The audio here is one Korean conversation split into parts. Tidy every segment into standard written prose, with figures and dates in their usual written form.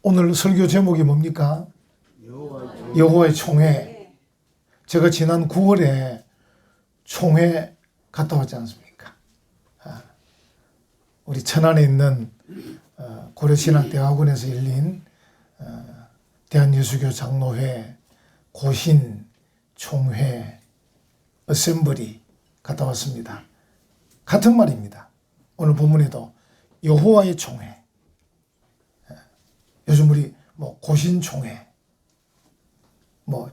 오늘 설교 제목이 뭡니까? 여호와의 총회. 제가 지난 9월에 총회 갔다 왔지 않습니까? 우리 천안에 있는 고려신학대학원에서 열린 대한예수교 장로회 고신 총회 어셈블리 갔다 왔습니다. 같은 말입니다. 오늘 본문에도 여호와의 총회. 요즘 우리 고신 총회,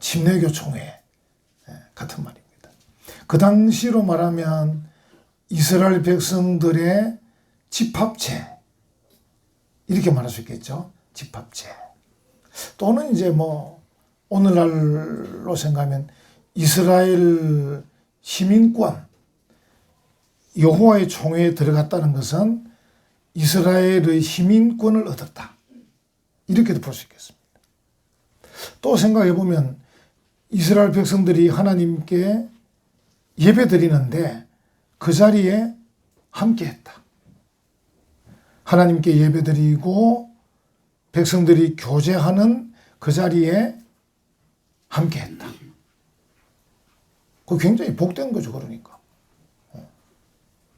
침례교 총회 같은 말입니다. 그 당시로 말하면 이스라엘 백성들의 집합체, 이렇게 말할 수 있겠죠. 집합체. 또는 이제 오늘날로 생각하면 이스라엘 시민권, 여호와의 총회에 들어갔다는 것은 이스라엘의 시민권을 얻었다. 이렇게도 볼 수 있겠습니다. 또 생각해 보면 이스라엘 백성들이 하나님께 예배 드리는데 그 자리에 함께 했다. 하나님께 예배 드리고 백성들이 교제하는 그 자리에 함께 했다. 그거 굉장히 복된 거죠, 그러니까.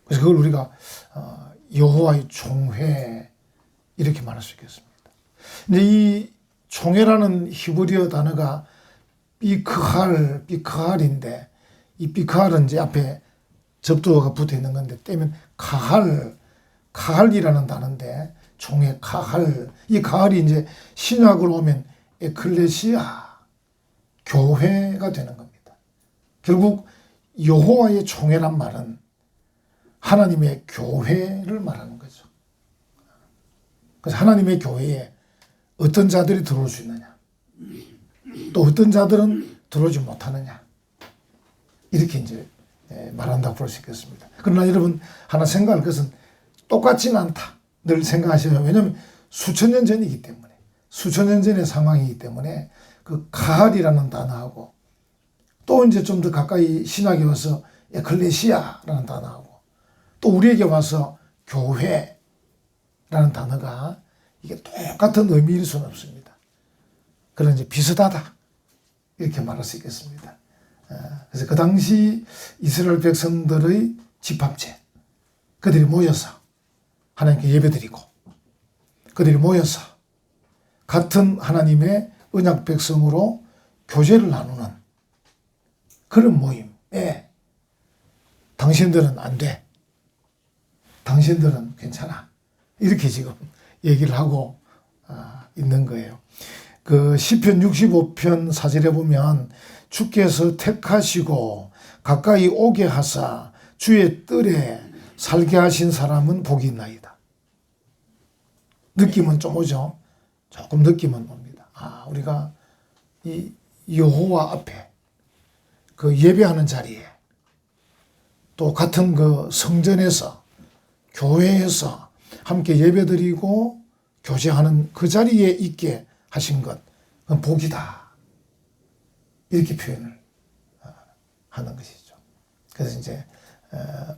그래서 그걸 우리가 여호와의 총회 이렇게 말할 수 있겠습니다. 근데 이 총회라는 히브리어 단어가 비크할인데 이 비크할은 이제 앞에 접두어가 붙어 있는 건데 떼면 카할이라는 단어인데 총회 카할. 이 카할이 이제 신약으로 오면 에클레시아, 교회가 되는 겁니다. 결국 여호와의 총회란 말은 하나님의 교회를 말하는 거죠. 그래서 하나님의 교회에 어떤 자들이 들어올 수 있느냐, 또 어떤 자들은 들어오지 못하느냐, 이렇게 이제 말한다고 볼 수 있겠습니다. 그러나 여러분 하나 생각할 것은 똑같지는 않다 늘 생각하셔야 해요. 왜냐하면 수천 년 전이기 때문에, 수천 년 전의 상황이기 때문에 그 카할이라는 단어하고 또 이제 좀 더 가까이 신학에 와서 에클레시아라는 단어하고 또 우리에게 와서 교회라는 단어가 이게 똑같은 의미일 수는 없습니다. 그런 이제 비슷하다 이렇게 말할 수 있겠습니다. 그래서 그 당시 이스라엘 백성들의 집합체, 그들이 모여서 하나님께 예배드리고 그들이 모여서 같은 하나님의 언약 백성으로 교제를 나누는 그런 모임에 당신들은 안 돼, 당신들은 괜찮아, 이렇게 지금 얘기를 하고 있는 거예요. 그 시편 65편 4절에 보면 주께서 택하시고 가까이 오게 하사 주의 뜰에 살게 하신 사람은 복이 있나이다. 느낌은 좀 오죠. 조금 느낌은 옵니다. 우리가 이 여호와 앞에 그 예배하는 자리에 또 같은 그 성전에서 교회에서 함께 예배드리고 교제하는 그 자리에 있게 하신 것, 그건 복이다. 이렇게 표현을 하는 것이죠. 그래서 이제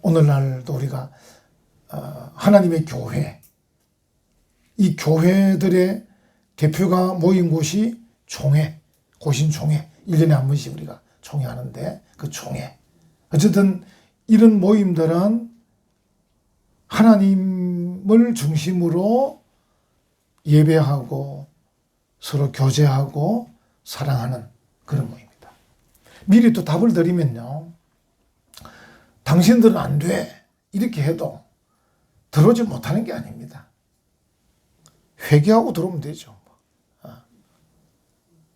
오늘날도 우리가 하나님의 교회, 이 교회들의 대표가 모인 곳이 총회, 고신총회, 1년에 한 번씩 우리가 총회하는데 그 총회. 어쨌든 이런 모임들은 하나님을 중심으로 예배하고 서로 교제하고 사랑하는 그런 모임입니다. 미리 또 답을 드리면요, 당신들은 안 돼 이렇게 해도 들어오지 못하는 게 아닙니다. 회개하고 들어오면 되죠.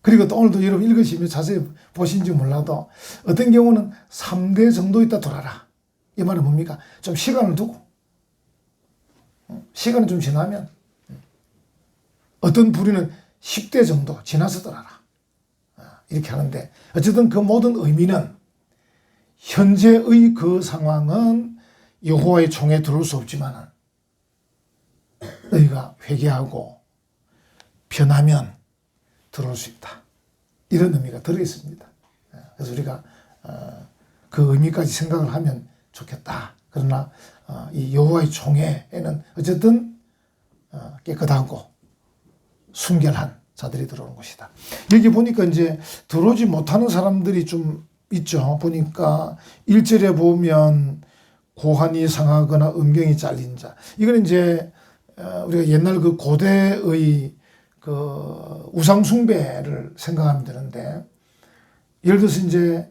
그리고 또 오늘도 여러분 읽으시면 자세히 보신지 몰라도 어떤 경우는 3대 정도 있다 돌아라. 이 말은 뭡니까? 좀 시간을 두고, 시간이 좀 지나면 어떤 부류는 10대 정도 지나서 돌아라. 이렇게 하는데 어쨌든 그 모든 의미는 현재의 그 상황은 여호와의 총에 들어올 수 없지만 너희가 회개하고 변하면 들어올 수 있다. 이런 의미가 들어있습니다. 그래서 우리가 그 의미까지 생각을 하면 좋겠다. 그러나 이 여호와의 총회에는 어쨌든 깨끗하고 순결한 자들이 들어오는 곳이다. 여기 보니까 이제 들어오지 못하는 사람들이 좀 있죠. 보니까 1절에 보면 고환이 상하거나 음경이 잘린 자. 이거는 이제 우리가 옛날 그 고대의 그 우상숭배를 생각하면 되는데, 예를 들어서 이제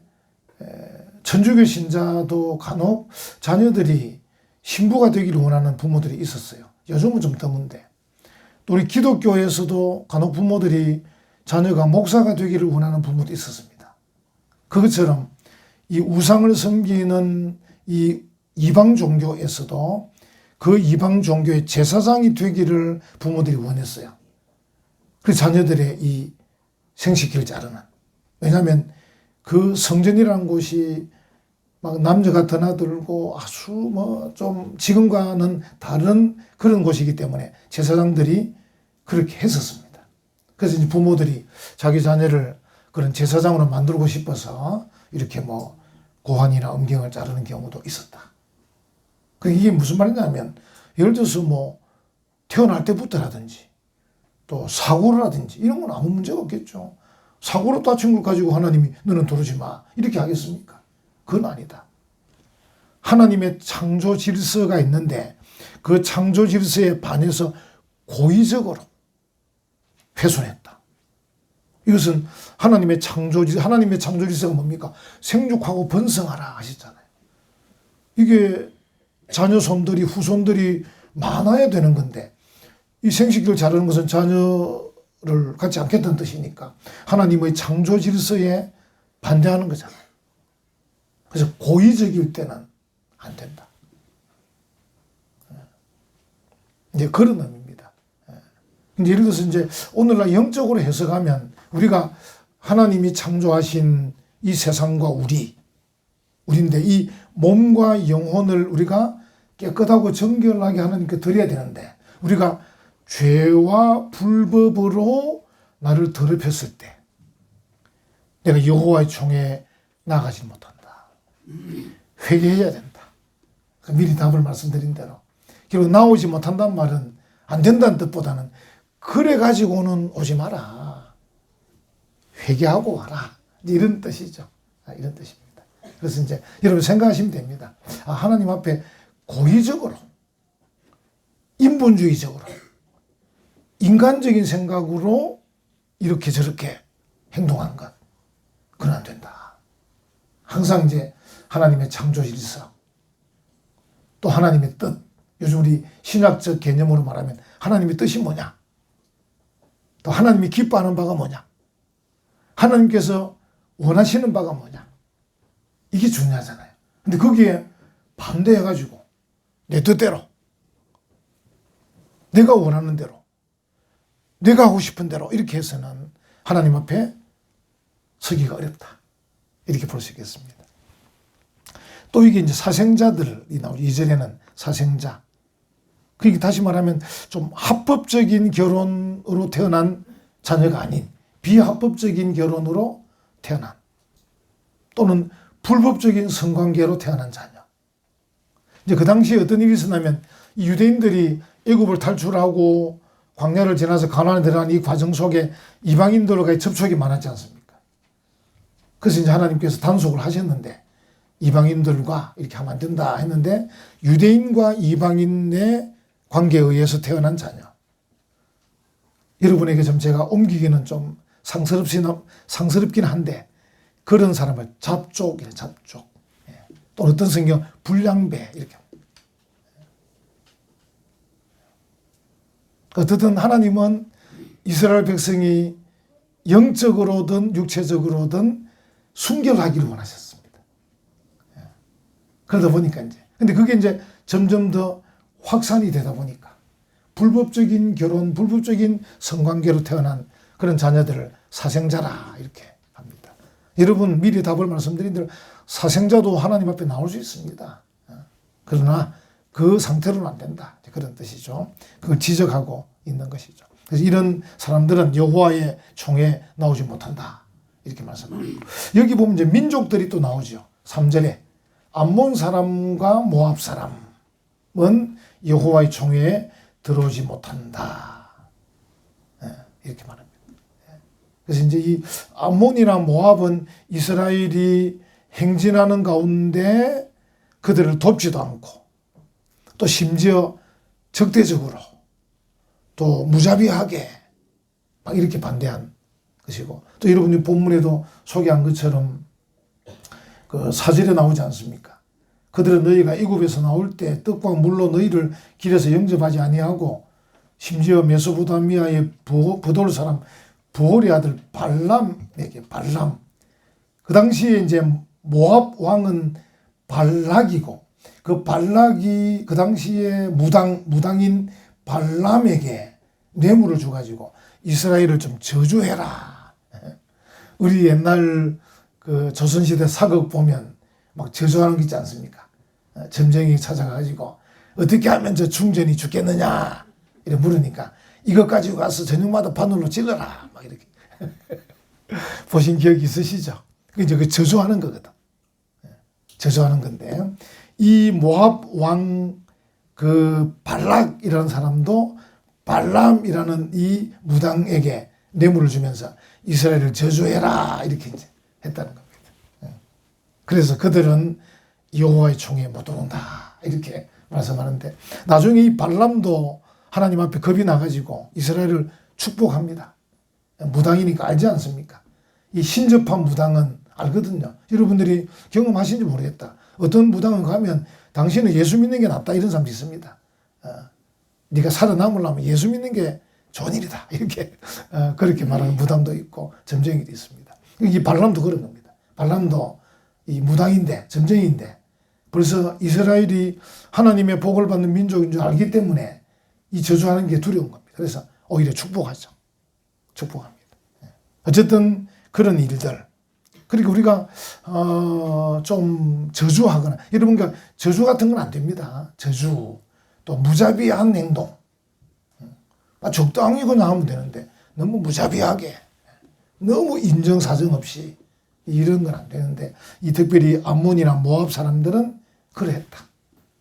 천주교 신자도 간혹 자녀들이 신부가 되기를 원하는 부모들이 있었어요. 요즘은 좀 드문데. 또 우리 기독교에서도 간혹 부모들이 자녀가 목사가 되기를 원하는 부모도 있었습니다. 그것처럼 이 우상을 섬기는 이 이방 종교에서도 그 이방 종교의 제사장이 되기를 부모들이 원했어요. 그래서 자녀들의 이 생식기를 자르는. 왜냐하면 그 성전이라는 곳이 막 남녀가 드나들고 아주 뭐 좀 지금과는 다른 그런 곳이기 때문에 제사장들이 그렇게 했었습니다. 그래서 이제 부모들이 자기 자녀를 그런 제사장으로 만들고 싶어서 이렇게 뭐 고환이나 음경을 자르는 경우도 있었다. 이게 무슨 말이냐면, 예를 들어서 뭐 태어날 때부터라든지 또 사고를 하든지 이런 건 아무 문제가 없겠죠. 사고로 다친 걸 가지고 하나님이 너는 도르지 마 이렇게 하겠습니까? 그건 아니다. 하나님의 창조 질서가 있는데 그 창조 질서에 반해서 고의적으로 훼손했다. 이것은 하나님의 창조 질서가 뭡니까? 생육하고 번성하라 하셨잖아요. 이게 자녀 손들이 후손들이 많아야 되는 건데, 이 생식기를 자르는 것은 자녀를 갖지 않겠다는 뜻이니까 하나님의 창조 질서에 반대하는 거잖아요. 그래서 고의적일 때는 안 된다. 이제 그런 의미입니다. 이제 예를 들어서 이제 오늘날 영적으로 해석하면, 우리가 하나님이 창조하신 이 세상과 우리인데 이 몸과 영혼을 우리가 깨끗하고 정결하게 하나님께 드려야 되는데, 우리가 죄와 불법으로 나를 더럽혔을 때 내가 여호와의 총에 나가지 못한다. 회개해야 된다. 미리 답을 말씀드린 대로 결국 나오지 못한다는 말은 안 된다는 뜻보다는 그래 가지고는 오지 마라. 회개하고 와라. 이런 뜻이죠. 이런 뜻입니다. 그래서 이제 여러분 생각하시면 됩니다. 하나님 앞에 고의적으로, 인본주의적으로, 인간적인 생각으로 이렇게 저렇게 행동한 것, 그건 안 된다. 항상 이제 하나님의 창조 질서, 또 하나님의 뜻, 요즘 우리 신학적 개념으로 말하면 하나님의 뜻이 뭐냐? 또 하나님이 기뻐하는 바가 뭐냐? 하나님께서 원하시는 바가 뭐냐? 이게 중요하잖아요. 근데 거기에 반대해가지고 내 뜻대로, 내가 원하는 대로, 내가 하고 싶은 대로 이렇게 해서는 하나님 앞에 서기가 어렵다. 이렇게 볼 수 있겠습니다. 또 이게 이제 사생자들이 나오죠. 이전에는 사생자. 그게 다시 말하면 좀 합법적인 결혼으로 태어난 자녀가 아닌 비합법적인 결혼으로 태어난, 또는 불법적인 성관계로 태어난 자녀. 이제 그 당시에 어떤 일이 있었냐면, 이 유대인들이 애굽을 탈출하고 광야를 지나서 가나안에 들어간 이 과정 속에 이방인들과의 접촉이 많았지 않습니까? 그래서 이제 하나님께서 단속을 하셨는데, 이방인들과 이렇게 하면 안 된다 했는데, 유대인과 이방인의 관계에 의해서 태어난 자녀. 여러분에게 좀 제가 옮기기는 좀 상스럽긴 한데, 그런 사람을 잡족이래, 잡족. 또 어떤 성경 불량배 이렇게. 어떻든 하나님은 이스라엘 백성이 영적으로든 육체적으로든 순결하기를 원하셨습니다. 그러다 보니까 이제, 근데 그게 이제 점점 더 확산이 되다 보니까 불법적인 결혼, 불법적인 성관계로 태어난 그런 자녀들을 사생자라 이렇게 합니다. 여러분 미리 답을 말씀드린 대로 사생자도 하나님 앞에 나올 수 있습니다. 그러나 그 상태로는 안 된다. 그런 뜻이죠. 그걸 지적하고 있는 것이죠. 그래서 이런 사람들은 여호와의 총에 나오지 못한다. 이렇게 말씀합니다. 여기 보면 이제 민족들이 또 나오죠. 3절에 암몬 사람과 모압 사람은 여호와의 총회에 들어오지 못한다. 이렇게 말합니다. 그래서 이제 이 암몬이나 모압은 이스라엘이 행진하는 가운데 그들을 돕지도 않고 또 심지어 적대적으로 또 무자비하게 막 이렇게 반대한 것이고, 또 여러분이 본문에도 소개한 것처럼 그 사절에 나오지 않습니까? 그들은 너희가 애굽에서 나올 때 떡과 물로 너희를 길에서 영접하지 아니하고 심지어 메소포타미아의 부돌 사람 부홀의 아들 발람에게, 발람, 그 당시에 이제 모압 왕은 발락이고 그 발락이 그 당시에 무당인 발람에게 뇌물을 줘가지고 이스라엘을 좀 저주해라. 우리 옛날 그 조선시대 사극 보면 막 저주하는 게 있지 않습니까? 점쟁이 찾아가가지고 어떻게 하면 저 충전이 죽겠느냐 이렇게 물으니까 이것 가지고 가서 저녁마다 바늘로 찔러라 막 이렇게 보신 기억이 있으시죠? 그게 이제 그 저주하는 거거든. 저주하는 건데, 이 모압 왕 그 발락이라는 사람도 발람이라는 이 무당에게 뇌물을 주면서 이스라엘을 저주해라 이렇게 이제 했다는 겁니다. 그래서 그들은 여호와의 총에 못 들어온다 이렇게 말씀하는데, 나중에 이 발람도 하나님 앞에 겁이 나가지고 이스라엘을 축복합니다. 무당이니까 알지 않습니까? 이 신접한 무당은 알거든요. 여러분들이 경험하신지 모르겠다. 어떤 무당은 가면 당신은 예수 믿는 게 낫다 이런 사람도 있습니다. 네가 살아남으려면 예수 믿는 게 좋은 일이다 이렇게 그렇게 말하는 무당도 있고 점쟁이도 있습니다. 이 발람도 그런 겁니다. 발람도 이 무당인데 점쟁이인데 벌써 이스라엘이 하나님의 복을 받는 민족인 줄 알기 때문에 이 저주하는 게 두려운 겁니다. 그래서 오히려 축복하죠. 축복합니다. 어쨌든 그런 일들. 그러니까 우리가 좀 저주하거나, 여러분, 그러니까 저주 같은 건 안 됩니다. 저주, 또 무자비한 행동, 적당히 그냥 하면 되는데 너무 무자비하게, 너무 인정사정 없이 이런 건 안 되는데, 이 특별히 암몬이나 모압 사람들은 그랬다.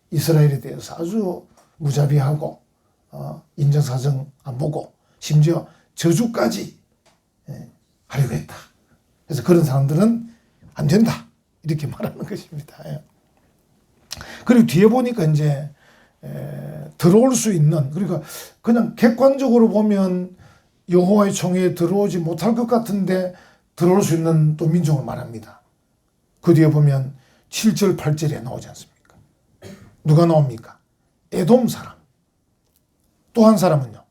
이스라엘에 대해서 아주 무자비하고 인정사정 안 보고 심지어 저주까지 하려고 했다. 그래서 그런 사람들은 안 된다 이렇게 말하는 것입니다. 그리고 뒤에 보니까 이제 들어올 수 있는, 그러니까 그냥 객관적으로 보면 여호와의 총회에 들어오지 못할 것 같은데 들어올 수 있는 또 민족을 말합니다. 그 뒤에 보면 7절 8절에 나오지 않습니까? 누가 나옵니까? 에돔 사람. 또 한 사람은요?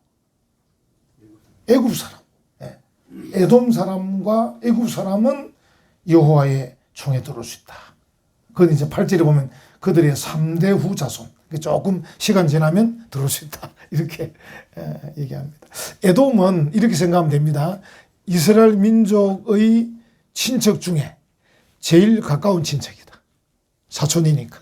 애굽 사람. 에돔 사람과 애굽 사람은 여호와의 총에 들어올 수 있다. 그건 이제 8절에 보면 그들의 3대 후 자손. 조금 시간 지나면 들어올 수 있다. 이렇게 얘기합니다. 에돔은 이렇게 생각하면 됩니다. 이스라엘 민족의 친척 중에 제일 가까운 친척이다. 사촌이니까.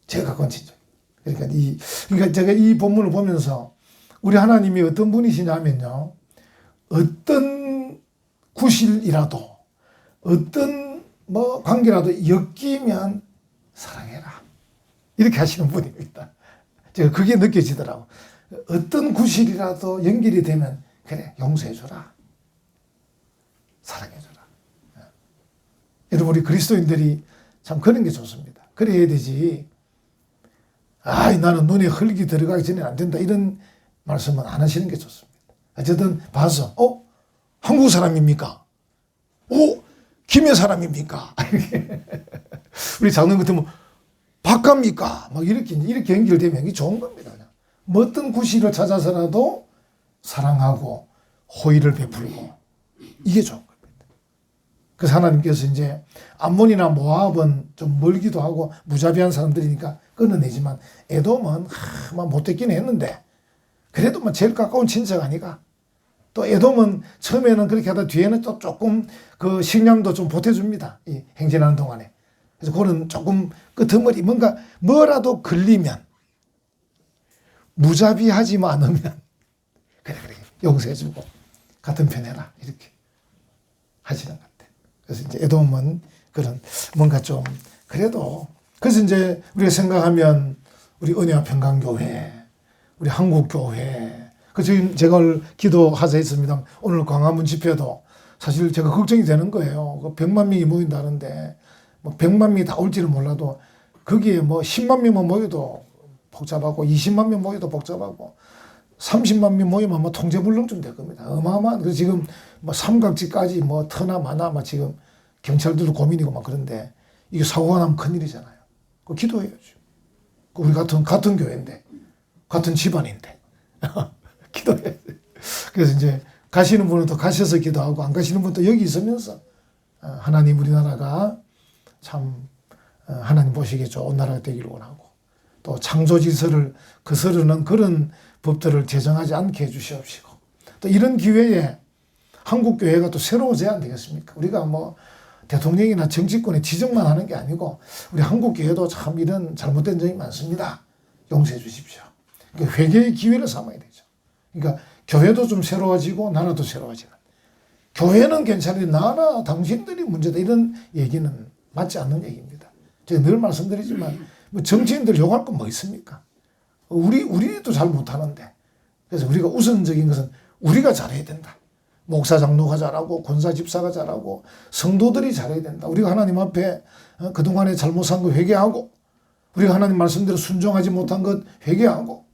제일 가까운 친척. 그러니까 제가 이 본문을 보면서 우리 하나님이 어떤 분이시냐면요. 어떤 구실이라도, 어떤 관계라도 엮이면 사랑해라. 이렇게 하시는 분입니다. 제가 그게 느껴지더라고. 어떤 구실이라도 연결이 되면 그래, 용서해줘라. 사랑해줘라. 여러분, 우리 그리스도인들이 참 그런 게 좋습니다. 그래야 되지. 나는 눈에 흙이 들어가기 전에 안 된다. 이런 말씀은 안 하시는 게 좋습니다. 어쨌든 봐서 한국 사람입니까? 김해 사람입니까? 우리 장로님 같으면 박갑니까? 막 이렇게 연결되면 이게 좋은 겁니다. 그냥. 뭐 어떤 구실을 찾아서라도 사랑하고 호의를 베풀고 이게 좋은 겁니다. 그래서 하나님께서 이제 암몬이나 모압은 좀 멀기도 하고 무자비한 사람들이니까 끊어내지만 에돔은 못됐긴 했는데 그래도 제일 가까운 친척 아니가. 또 에돔은 처음에는 그렇게 하다 뒤에는 또 조금 그 식량도 좀 보태줍니다. 이 행진하는 동안에. 그래서 그거는 조금 끄트머리 뭐라도 걸리면 무자비하지만 않으면 그래 용서해주고 같은 편 해라 이렇게 하시는 것 같아요. 그래서 이제 에돔은 그런 뭔가 좀 그래도, 그래서 이제 우리가 생각하면 우리 은혜와 평강교회, 우리 한국교회, 그 지금 제가 기도하자 했습니다. 오늘 광화문 집회도 사실 제가 걱정이 되는 거예요. 100만 명이 모인다는데 뭐 100만 명이 다 올지는 몰라도 거기에 뭐 10만 명만 모여도 복잡하고 20만 명 모여도 복잡하고 30만 명 모이면 뭐 통제불능증 될 겁니다. 어마어마한. 그래서 지금 뭐 삼각지까지 뭐 터나 마나 막 지금 경찰들도 고민이고 막 그런데 이게 사고가 나면 큰일이잖아요. 그 기도해야죠. 우리 같은 교회인데 같은 집안인데 기도해야 돼. 그래서 이제 가시는 분은 또 가셔서 기도하고 안 가시는 분은 또 여기 있으면서 하나님 우리나라가 참 하나님 보시기에 좋은 나라가 되기를 원하고 또 창조질서를 거스르는 그런 법들을 제정하지 않게 해주시옵시고 또 이런 기회에 한국교회가 또 새로워져야 안 되겠습니까? 우리가 뭐 대통령이나 정치권에 지적만 하는 게 아니고 우리 한국교회도 참 이런 잘못된 점이 많습니다. 용서해 주십시오. 그러니까 회개의 기회를 삼아야 되죠. 그러니까 교회도 좀 새로워지고 나라도 새로워지는. 교회는 괜찮은데 나라 당신들이 문제다 이런 얘기는 맞지 않는 얘기입니다. 제가 늘 말씀드리지만 뭐 정치인들 욕할 건 뭐 있습니까? 우리도 잘 못하는데. 그래서 우리가 우선적인 것은 우리가 잘해야 된다. 목사 장로가 잘하고 권사 집사가 잘하고 성도들이 잘해야 된다. 우리가 하나님 앞에 그동안에 잘못한 거 회개하고 우리가 하나님 말씀대로 순종하지 못한 것 회개하고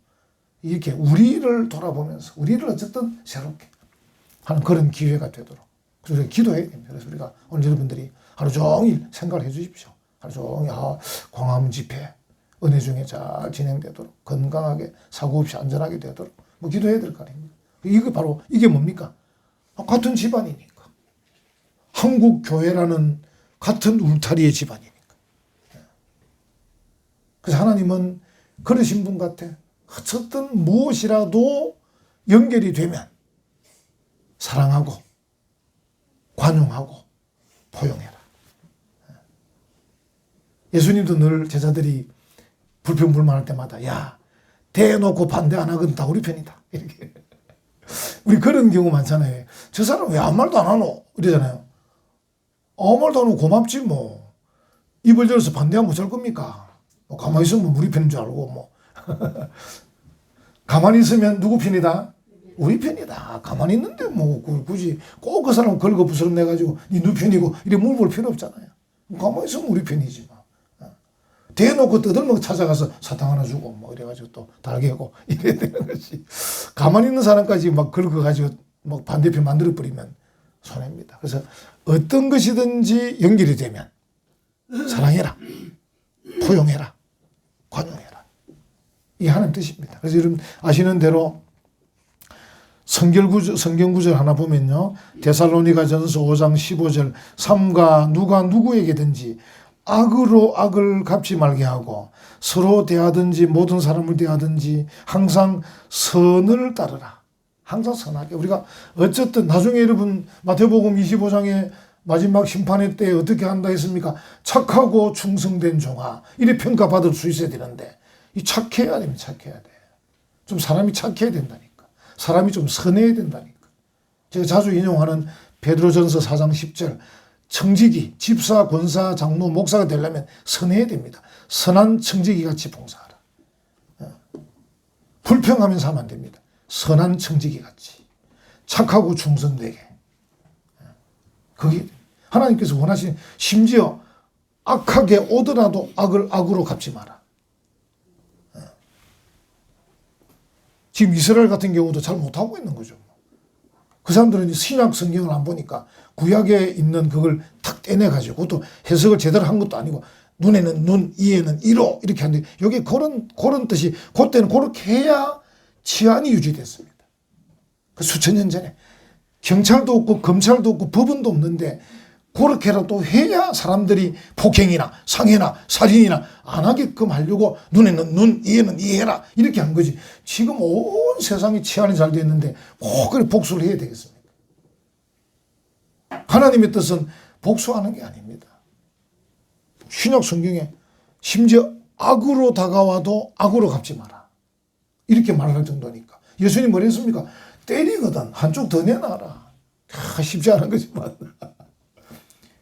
이렇게 우리를 돌아보면서 우리를 어쨌든 새롭게 하는 그런 기회가 되도록 그래서 우리가 기도해야 됩니다. 그래서 우리가 오늘 여러분들이 하루 종일 생각을 해 주십시오. 하루 종일 광화문 집회 은혜 중에 잘 진행되도록 건강하게 사고 없이 안전하게 되도록 뭐 기도해야 될 거 아닙니까? 이게 바로 이게 뭡니까? 같은 집안이니까. 한국 교회라는 같은 울타리의 집안이니까. 그래서 하나님은 그러신 분 같아. 어쨌든 무엇이라도 연결이 되면 사랑하고 관용하고 포용해라. 예수님도 늘 제자들이 불평불만할 때마다 야 대놓고 반대 안 하건 다 우리 편이다. 이렇게. 우리 그런 경우 많잖아요. 저 사람 왜 아무 말도 안 하노? 이러잖아요. 아무 말도 안 하고 고맙지 뭐. 입을 열어서 반대하면 어쩔 겁니까? 뭐 가만히 있으면 우리 편인 줄 알고 뭐. 가만히 있으면 누구 편이다? 우리 편이다. 가만히 있는데 뭐 굳이 꼭 그 사람 긁어 부스럼 내가지고 니 누 편이고 이래 물어볼 필요 없잖아요. 가만히 있으면 우리 편이지 뭐. 대놓고 떠들면 찾아가서 사탕 하나 주고 뭐 이래가지고 또 달개고 이래야 되는 것이 가만히 있는 사람까지 막 긁어가지고 막 반대편 만들어버리면 손해입니다. 그래서 어떤 것이든지 연결이 되면 사랑해라, 포용해라, 관용해라. 이게 하나님 뜻입니다. 그래서 여러분 아시는 대로 성경 구절 하나 보면요. 데살로니가전서 5장 15절 삼가 누가 누구에게든지 악으로 악을 갚지 말게 하고 서로 대하든지 모든 사람을 대하든지 항상 선을 따르라. 항상 선하게. 우리가 어쨌든 나중에 여러분 마태복음 25장에 마지막 심판의 때 어떻게 한다 했습니까? 착하고 충성된 종아. 이래 평가받을 수 있어야 되는데 이 착해야 됩니다. 착해야 돼. 좀 사람이 착해야 된다니까. 사람이 좀 선해야 된다니까. 제가 자주 인용하는 베드로전서 4장 10절 청지기, 집사, 권사, 장로, 목사가 되려면 선해야 됩니다. 선한 청지기 같이 봉사하라. 불평하면서 하면 안 됩니다. 선한 청지기 같이. 착하고 충성되게. 그게 하나님께서 원하시는 심지어 악하게 오더라도 악을 악으로 갚지 마라. 지금 이스라엘 같은 경우도 잘 못하고 있는 거죠. 그 사람들은 신약 성경을 안 보니까 구약에 있는 그걸 탁 떼내가지고 그것도 해석을 제대로 한 것도 아니고 눈에는 눈, 이에는 이로 이렇게 하는데 여기 그런 뜻이 그때는 그렇게 해야 치안이 유지됐습니다. 그 수천 년 전에 경찰도 없고 검찰도 없고 법원도 없는데 그렇게라도 해야 사람들이 폭행이나 상해나 살인이나 안 하게끔 하려고 눈에는 눈, 이에는 이해라 이렇게 한 거지. 지금 온 세상이 치안이 잘 되어 있는데 꼭 그래 복수를 해야 되겠습니까? 하나님의 뜻은 복수하는 게 아닙니다. 신약 성경에 심지어 악으로 다가와도 악으로 갚지 마라. 이렇게 말할 정도니까. 예수님 뭐라 했습니까? 때리거든 한쪽 더 내놔라. 쉽지 않은 거지만.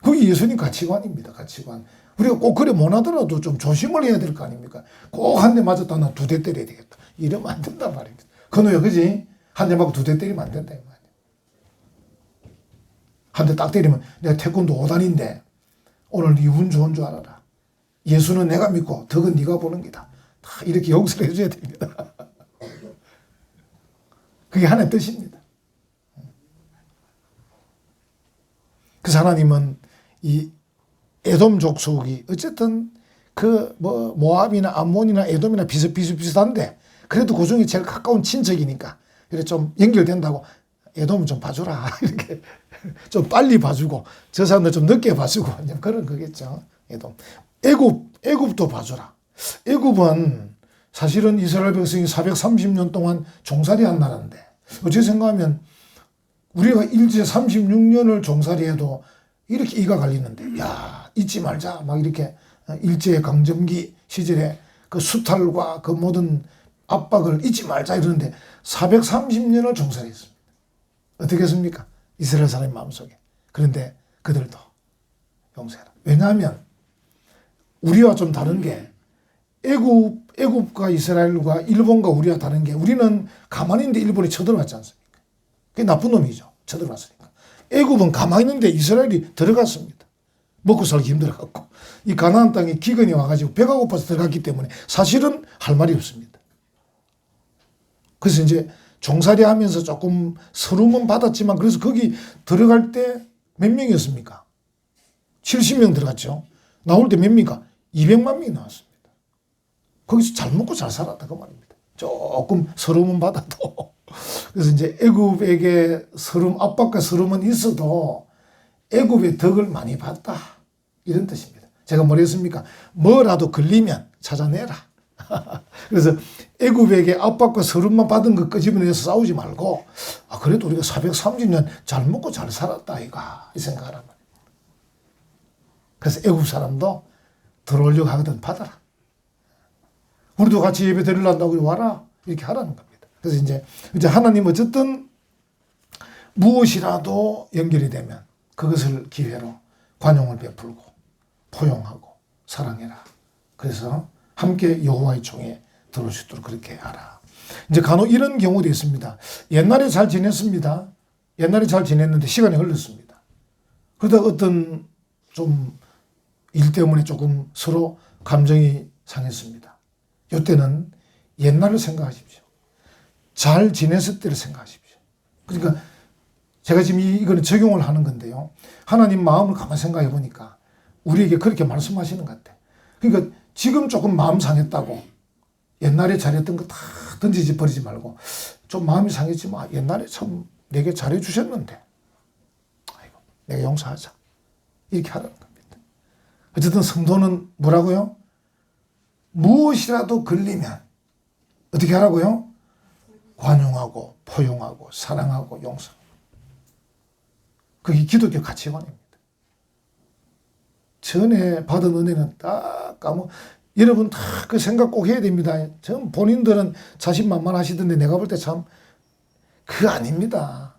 그게 예수님 가치관입니다. 가치관. 우리가 꼭 그래 못하더라도 좀 조심을 해야 될 거 아닙니까? 꼭 한 대 맞았다 나 두 대 때려야 되겠다. 이러면 안 된단 말입니다. 그노야 그지? 한 대 맞고 두 대 때리면 안 된다 이 말이야. 한 대 딱 때리면 내가 태권도 5단인데 오늘 네 운 좋은 줄 알아라. 예수는 내가 믿고 덕은 네가 보는 기다. 다 이렇게 용서를 해줘야 됩니다. 그게 하나의 뜻입니다. 그래서 하나님은 이 에돔 족속이 어쨌든 그 뭐 모압이나 암몬이나 에돔이나 비슷한데 그래도 그 중에 제일 가까운 친척이니까 이렇게 좀 연결된다고 에돔은 좀 봐주라 이렇게 좀 빨리 봐주고 저 사람들 좀 늦게 봐주고 그런 거겠죠. 에돔. 애굽도 봐주라. 애굽은 사실은 이스라엘 백성이 430년 동안 종살이한 나라인데 어찌 생각하면 우리가 일제 36년을 종살이해도 이렇게 이가 갈리는데 야 잊지 말자 막 이렇게 일제 강점기 시절에 그 수탈과 그 모든 압박을 잊지 말자 이러는데 430년을 종살이했습니다. 어떻게 했습니까? 이스라엘 사람의 마음속에. 그런데 그들도 용서해라. 왜냐하면 우리와 좀 다른 게 애굽과 이스라엘과 일본과 우리와 다른 게 우리는 가만히 있는데 일본이 쳐들어왔지 않습니까? 그게 나쁜 놈이죠. 쳐들어왔으니까. 애굽은 가만히 있는데 이스라엘이 들어갔습니다. 먹고 살기 힘들어갖고. 이 가나안 땅에 기근이 와가지고 배가 고파서 들어갔기 때문에 사실은 할 말이 없습니다. 그래서 이제 종살이 하면서 조금 서름은 받았지만 그래서 거기 들어갈 때 몇 명이었습니까? 70명 들어갔죠. 나올 때 몇 명이니까 200만 명이 나왔습니다. 거기서 잘 먹고 잘 살았다 그 말입니다. 조금 서름은 받아도. 그래서 이제 애굽에게 압박과 서름은 있어도 애굽의 덕을 많이 봤다. 이런 뜻입니다. 제가 뭐랬습니까? 뭐라도 걸리면 찾아내라. 그래서 애굽에게 압박과 서름만 받은 것 끄집어내서 싸우지 말고 그래도 우리가 430년 잘 먹고 잘 살았다 이가 이 생각하란 말이에요. 그래서 애굽 사람도 들어오려고 하거든 받아라. 우리도 같이 예배 드리려고 와라 이렇게 하라는 겁니다. 그래서 이제 하나님 어쨌든 무엇이라도 연결이 되면 그것을 기회로 관용을 베풀고 포용하고 사랑해라. 그래서 함께 여호와의 총에 들어올 수 있도록 그렇게 하라. 이제 간혹 이런 경우도 있습니다. 옛날에 잘 지냈습니다. 옛날에 잘 지냈는데 시간이 흘렀습니다. 그러다 어떤 좀 일 때문에 조금 서로 감정이 상했습니다. 이때는 옛날을 생각하십시오. 잘 지냈을 때를 생각하십시오. 그러니까 제가 지금 이거는 적용을 하는 건데요. 하나님 마음을 가만히 생각해 보니까 우리에게 그렇게 말씀하시는 것 같아. 그러니까 지금 조금 마음 상했다고 옛날에 잘했던 거 다 던지지 버리지 말고 좀 마음이 상했지만 옛날에 참 내게 잘해 주셨는데 아이고 내가 용서하자 이렇게 하라는 겁니다. 어쨌든 성도는 뭐라고요? 무엇이라도 걸리면 어떻게 하라고요? 관용하고 포용하고 사랑하고 용서하고. 그게 기독교 가치관입니다. 전에 받은 은혜는 딱 여러분 다 그 생각 꼭 해야 됩니다. 전 본인들은 자신만만하시던데 내가 볼 때 참 그거 아닙니다.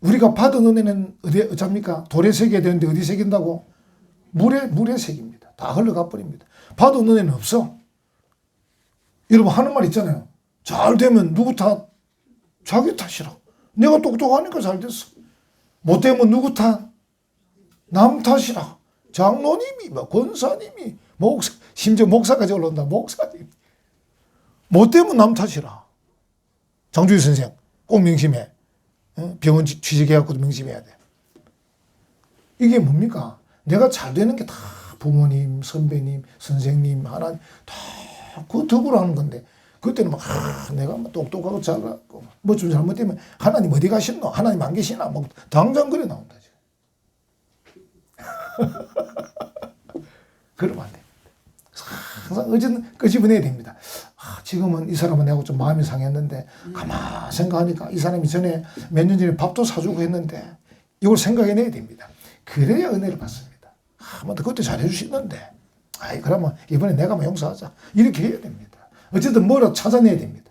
우리가 받은 은혜는 어디합니까? 돌에 새겨야 되는데 어디 새긴다고? 물에 새깁니다. 다 흘러가 버립니다. 받은 은혜는 없어. 여러분 하는 말 있잖아요. 잘 되면 누구 탓? 자기 탓이라. 내가 똑똑하니까 잘 됐어. 못 되면 누구 탓? 남 탓이라. 장로님이, 권사님이, 심지어 목사까지 올라온다. 목사님. 못 되면 남 탓이라. 장주희 선생 꼭 명심해. 병원 취직해갖고도 명심해야 돼. 이게 뭡니까? 내가 잘 되는 게 다 부모님, 선배님, 선생님, 하나님 다 그 덕으로 하는 건데 그때는 막 내가 똑똑하고 잘하고 뭐 좀 잘못되면 하나님 어디 가셨노? 하나님 안 계시나? 막 당장 그래 나온다. 그러면 안 됩니다. 항상 어쨌든 끄집어내야 됩니다. 지금은 이 사람은 내하고 좀 마음이 상했는데 가만 생각하니까 이 사람이 전에 몇 년 전에 밥도 사주고 했는데 이걸 생각해내야 됩니다. 그래야 은혜를 받습니다. 맞다 그것도 잘해주시는데 그러면 이번에 내가 용서하자 이렇게 해야 됩니다. 어쨌든 뭐라도 찾아내야 됩니다.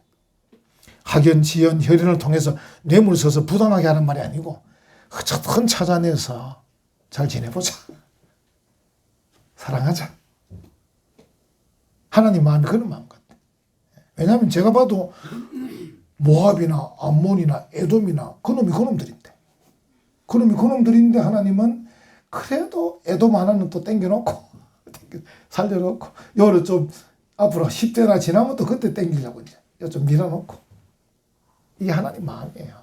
학연, 지연, 혈연을 통해서 뇌물 써서 부당하게 하는 말이 아니고 어쨌든 찾아내서 잘 지내보자. 사랑하자. 하나님 마음이 그런 마음 같아요. 왜냐하면 제가 봐도 모압이나 암몬이나 에돔이나 그놈들인데. 그놈들인데 하나님은 그래도 에돔 하나는 또 땡겨놓고 살려놓고 요를 좀 앞으로 10대나 지나면 또 그때 땡기려고 이제 요 좀 밀어놓고. 이게 하나님 마음이에요.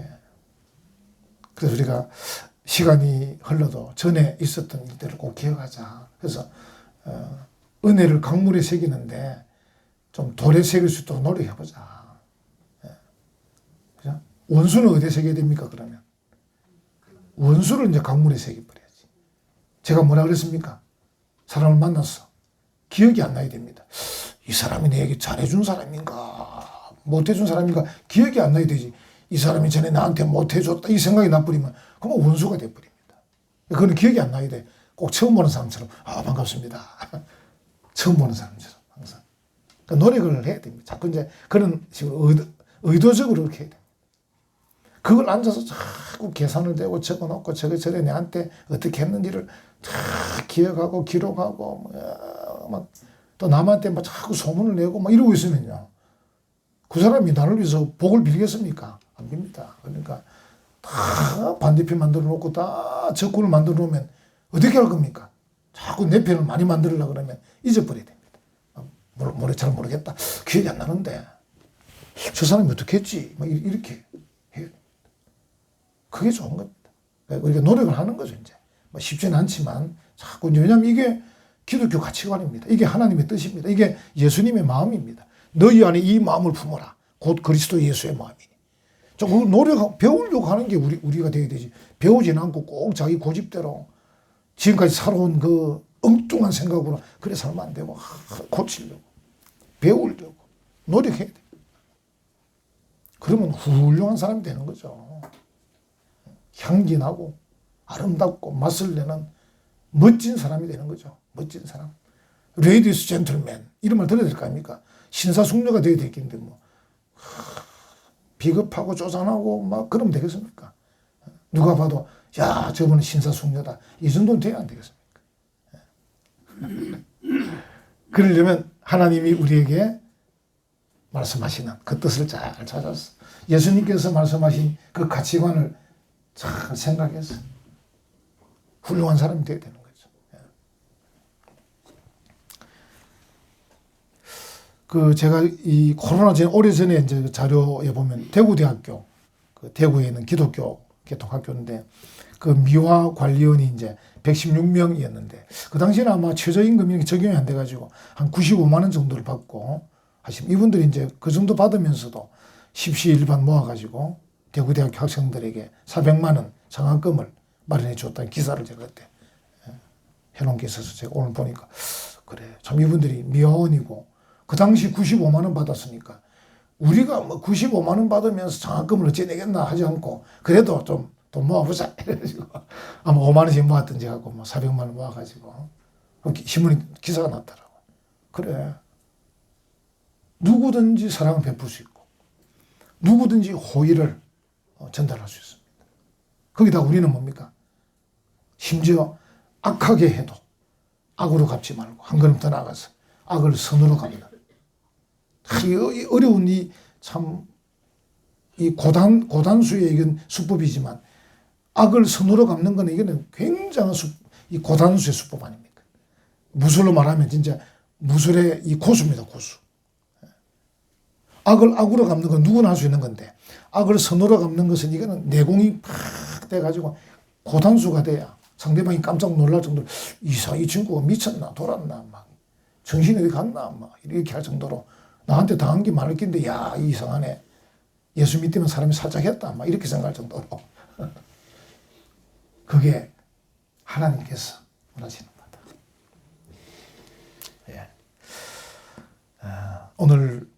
예. 그래서 우리가 시간이 흘러도 전에 있었던 일들을 꼭 기억하자. 그래서 은혜를 강물에 새기는데 좀 돌에 새길 수 있도록 노력해보자. 예. 그죠? 원수는 어디에 새겨야 됩니까, 그러면? 원수를 이제 강물에 새겨버려야지. 제가 뭐라 그랬습니까? 사람을 만났어. 기억이 안 나야 됩니다. 이 사람이 내게 잘해준 사람인가, 못해준 사람인가, 기억이 안 나야 되지. 이 사람이 전에 나한테 못해줬다, 이 생각이 나버리면, 그러면 원수가 돼버립니다. 그거는 기억이 안 나야 돼. 꼭 처음 보는 사람처럼, 반갑습니다. 처음 보는 사람처럼, 항상. 그러니까 노력을 해야 됩니다. 자꾸 이제 그런 식으로 의도적으로 그렇게 해야 됩니다. 그걸 앉아서 자꾸 계산을 대고 적어놓고 저게 저래 내한테 어떻게 했는지를 다 기억하고 기록하고 막 또 남한테 막 자꾸 소문을 내고 막 이러고 있으면요. 그 사람이 나를 위해서 복을 빌겠습니까? 안 빕니다. 그러니까 다 반대편 만들어 놓고 다 적군을 만들어 놓으면 어떻게 할 겁니까? 자꾸 내 편을 많이 만들려고 그러면 잊어버려야 됩니다. 잘 모르겠다. 기억이 안 나는데 저 사람이 어떻게 했지? 막 이렇게 해요. 그게 좋은 겁니다. 우리가 노력을 하는 거죠, 이제. 뭐 쉽지는 않지만 자꾸, 왜냐하면 이게 기독교 가치관입니다. 이게 하나님의 뜻입니다. 이게 예수님의 마음입니다. 너희 안에 이 마음을 품어라. 곧 그리스도 예수의 마음이니. 좀 배우려고 하는 게 우리가 되어야 되지. 배우지는 않고 꼭 자기 고집대로 지금까지 살아온 그 엉뚱한 생각으로 그래 살면 안 되고, 고치려고, 배우려고, 노력해야 돼. 그러면 훌륭한 사람이 되는 거죠. 향기 나고, 아름답고, 맛을 내는 멋진 사람이 되는 거죠. 멋진 사람. 레이디스 젠틀맨. 이런 말 들어야 될 거 아닙니까? 신사숙녀가 되어야 되겠는데, 뭐. 비겁하고 쪼잔하고, 막, 그러면 되겠습니까? 누가 봐도, 야, 저분은 신사숙녀다. 이 정도는 돼야 안 되겠습니까? 그러려면 하나님이 우리에게 말씀하시는 그 뜻을 잘 찾아서 예수님께서 말씀하신 그 가치관을 잘 생각해서 훌륭한 사람이 되어야 되는 거죠. 제가 이 코로나 전에, 오래전에 이제 자료에 보면 대구대학교, 대구에 있는 기독교 개통학교인데 그 미화 관리원이 이제 116명이었는데 그 당시에는 아마 최저임금이 적용이 안 돼가지고 한 95만 원 정도를 받고 하시면 이분들이 이제 그 정도 받으면서도 십시일반 모아가지고 대구대학교 학생들에게 400만 원 장학금을 마련해 줬다는 기사를 제가 그때 해놓은 게 있어서 제가 오늘 보니까 그래, 참 이분들이 미화원이고 그 당시 95만 원 받았으니까 우리가 뭐 95만 원 받으면서 장학금을 어찌 내겠나 하지 않고 그래도 좀 돈 모아보자 이래가지고 아마 5만 원씩 모았던지 하고 뭐 400만 원 모아가지고 신문에 기사가 났더라고. 그래, 누구든지 사랑을 베풀 수 있고 누구든지 호의를 전달할 수 있습니다. 거기다 우리는 뭡니까? 심지어 악하게 해도 악으로 갚지 말고 한 걸음 더 나가서 악을 선으로 갚는, 이 어려운 이 고단수의 이건 수법이지만 악을 선으로 갚는 건 이거는 굉장한 이 고단수의 수법 아닙니까? 무술로 말하면 진짜 무술의 이 고수입니다, 고수. 악을 악으로 갚는 건 누구나 할 수 있는 건데 악을 선으로 갚는 것은 이거는 내공이 팍 돼가지고 고단수가 돼야 상대방이 깜짝 놀랄 정도로 이 친구가 미쳤나 돌았나 막 정신이 어디 갔나 막 이렇게 할 정도로 나한테 당한 게 많을 낀데 야, 이상하네. 예수 믿으면 사람이 살짝 했다 막 이렇게 생각할 정도로 그게 하나님께서 원하시는 거다. 예. 오늘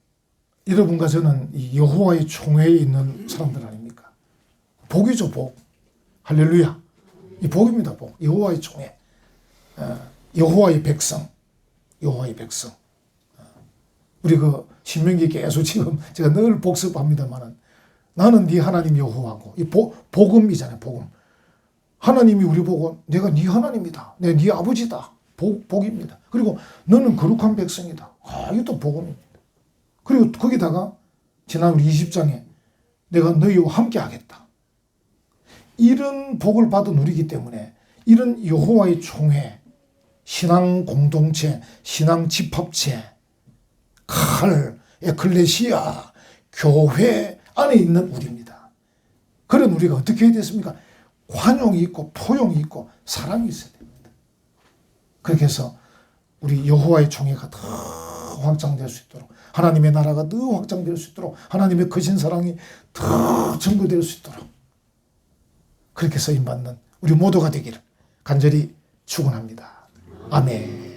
여러분과 저는 이 여호와의 총회에 있는 사람들 아닙니까? 복이죠, 복. 할렐루야. 이 복입니다, 복. 여호와의 총회. 여호와의 백성. 여호와의 백성. 우리 신명기 계속 지금 제가 늘 복습합니다만은 나는 네 하나님 여호와고 이 복음이잖아요, 복음. 하나님이 우리 보고 내가 네 하나님이다. 내가 네 아버지다. 복입니다. 그리고 너는 거룩한 백성이다. 이것도 복음입니다. 그리고 거기다가 지난 우리 20장에 내가 너희와 함께 하겠다. 이런 복을 받은 우리이기 때문에 이런 여호와의 총회, 신앙 공동체, 신앙 집합체, 칼, 에클레시아, 교회 안에 있는 우리입니다. 그런 우리가 어떻게 해야 됐습니까? 관용이 있고 포용이 있고 사랑이 있어야 됩니다. 그렇게 해서 우리 여호와의 총회가 더 확장될 수 있도록, 하나님의 나라가 더 확장될 수 있도록, 하나님의 크신 사랑이 더 증거될 수 있도록 그렇게 쓰임받는 우리 모두가 되기를 간절히 축원합니다. 아멘.